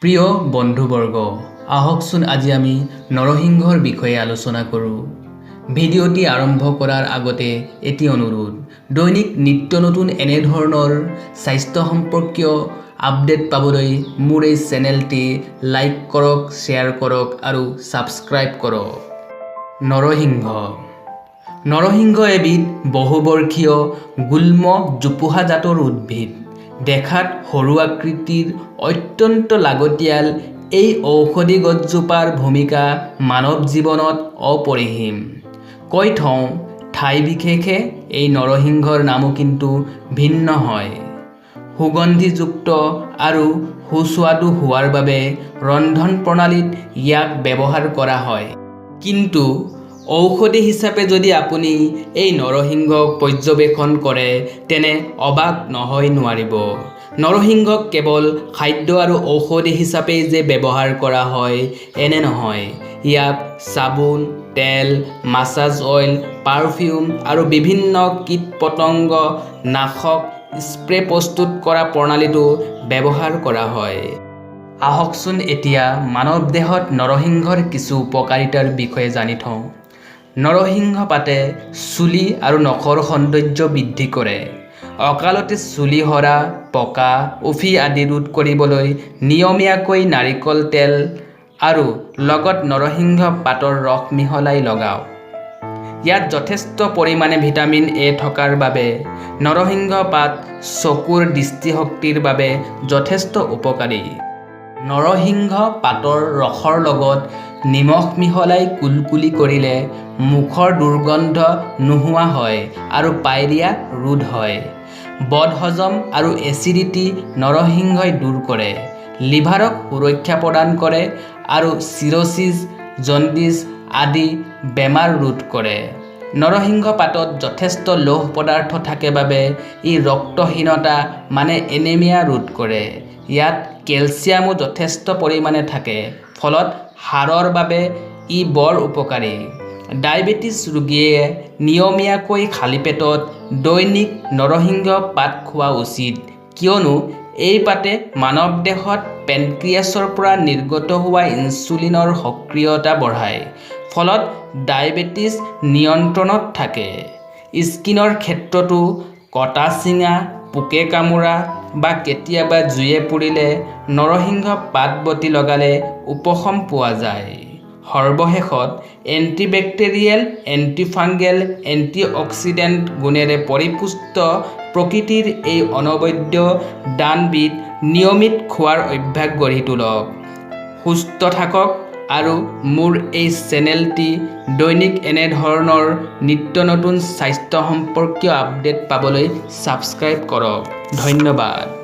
প্ৰিয় বন্ধুবৰ্গ, আহকচোন আজি আমি নৰসিংহৰ বিষয়ে আলোচনা কৰোঁ। ভিডিঅ'টি আৰম্ভ কৰাৰ আগতে এটি অনুৰোধ, দৈনিক নিত্য নতুন এনেধৰণৰ স্বাস্থ্য সম্পৰ্কীয় আপডেট পাবলৈ মোৰ এই চেনেলটি লাইক কৰক, শ্বেয়াৰ কৰক আৰু ছাবস্ক্ৰাইব কৰক। নৰসিংহ এবিধ বহুবৰ্ষীয় গুল্ম জোপোহা জাতৰ উদ্ভিদ। দেখাত সৰু আকৃতিৰ অত্যন্ত লাগতিয়াল এই ঔষধি গছজোপাৰ ভূমিকা মানৱ জীৱনত অপৰিসীম। কৈ থওঁ, ঠাই বিশেষে এই নৰসিংহৰ নামো কিন্তু ভিন্ন হয়। সুগন্ধিযুক্ত আৰু সুস্বাদু হোৱাৰ বাবে ৰন্ধন প্ৰণালীত ইয়াক ব্যৱহাৰ কৰা হয়। কিন্তু ঔষধি হিচাপে যদি আপুনি এই নৰসিংহক পৰ্যবেক্ষণ কৰে তেনে অবাক নহয় নোৱাৰিব। নৰসিংহক কেৱল খাদ্য আৰু ঔষধি হিচাপেই যে ব্যৱহাৰ কৰা হয় এনে নহয়। ইয়াক চাবোন, তেল, মাছাজ অইল, পাৰফিউম আৰু বিভিন্ন কীট-পতংগ নাশক স্প্ৰে প্ৰস্তুত কৰা প্ৰণালীতো ব্যৱহাৰ কৰা হয়। আহকচোন এতিয়া মানৱ দেহত নৰসিংহৰ কিছু উপকাৰিতাৰ বিষয়ে জানি থওঁ। নৰসিংহ পাতে চুলি আৰু নখৰ সৌন্দৰ্য বৃদ্ধি কৰে। অকালতে চুলি সৰা, পকা, উফি আদি ৰোধ কৰিবলৈ নিয়মীয়াকৈ নাৰিকল তেল আৰু লগত নৰসিংহ পাতৰ ৰস মিহলাই লগাওক। ইয়াত যথেষ্ট পৰিমাণে ভিটামিন এ থকাৰ বাবে নৰসিংহ পাত চকুৰ দৃষ্টিশক্তিৰ বাবে যথেষ্ট উপকাৰী। নৰসিংহ পাতৰ ৰসৰ লগত নিমখ মিহলাই কুলকুলি কৰিলে মুখৰ দুৰ্গন্ধ নোহোৱা হয় আৰু পায়ৰিয়া ৰোধ হয়। বদহজম আৰু এচিডিটি নৰসিংহই দূৰ কৰে। লিভাৰক সুৰক্ষা প্ৰদান কৰে আৰু চিৰচিছ, জণ্ডিছ আদি বেমাৰ ৰোধ কৰে। নৰসিংহ পাতত যথেষ্ট লৌহ পদাৰ্থ থাকে বাবে ই ৰক্তহীনতা মানে এনিমিয়া ৰোধ কৰে। ইয়াত কেলছিয়ামো যথেষ্ট পৰিমাণে থাকে, ফলত হাড়ৰ বাবে ই বৰ উপকাৰী। ডায়েবেটিছ ৰোগীয়ে নিয়মীয়াকৈ খালী পেটত দৈনিক নৰসিংহ পাত খোৱা উচিত, কিয়নো এই পাতে মানৱ দেহত পেনক্ৰিয়াছৰ পৰা নিৰ্গত হোৱা ইনচুলিনৰ সক্ৰিয়তা বঢ়ায়, ফলত ডায়েবেটিছ নিয়ন্ত্ৰণত থাকে। স্কিনৰ ক্ষেত্ৰতো কটা ছিঙা, পোকে কামোৰা বা কেতিয়াবা জুয়ে পুৰিলে নৰসিংহ পাত বটি লগালে উপশম পোৱা যায়। সৰ্বশেষত এণ্টিবেক্টেৰিয়েল, এণ্টিফাংগেল, এণ্টিঅক্সিডেণ্ট গুণেৰে পৰিপুষ্ট প্ৰকৃতিৰ এই অনবদ্য দানবিধ নিয়মিত খোৱাৰ অভ্যাস গঢ়ি তোলক। সুস্থ থাকক আৰু মোৰ এই চেনেলটি দৈনিক এনেধৰণৰ নিত্য নতুন স্বাস্থ্য সম্পৰ্কীয় আপডেট পাবলৈ ছাবস্ক্ৰাইব কৰক। ধন্যবাদ।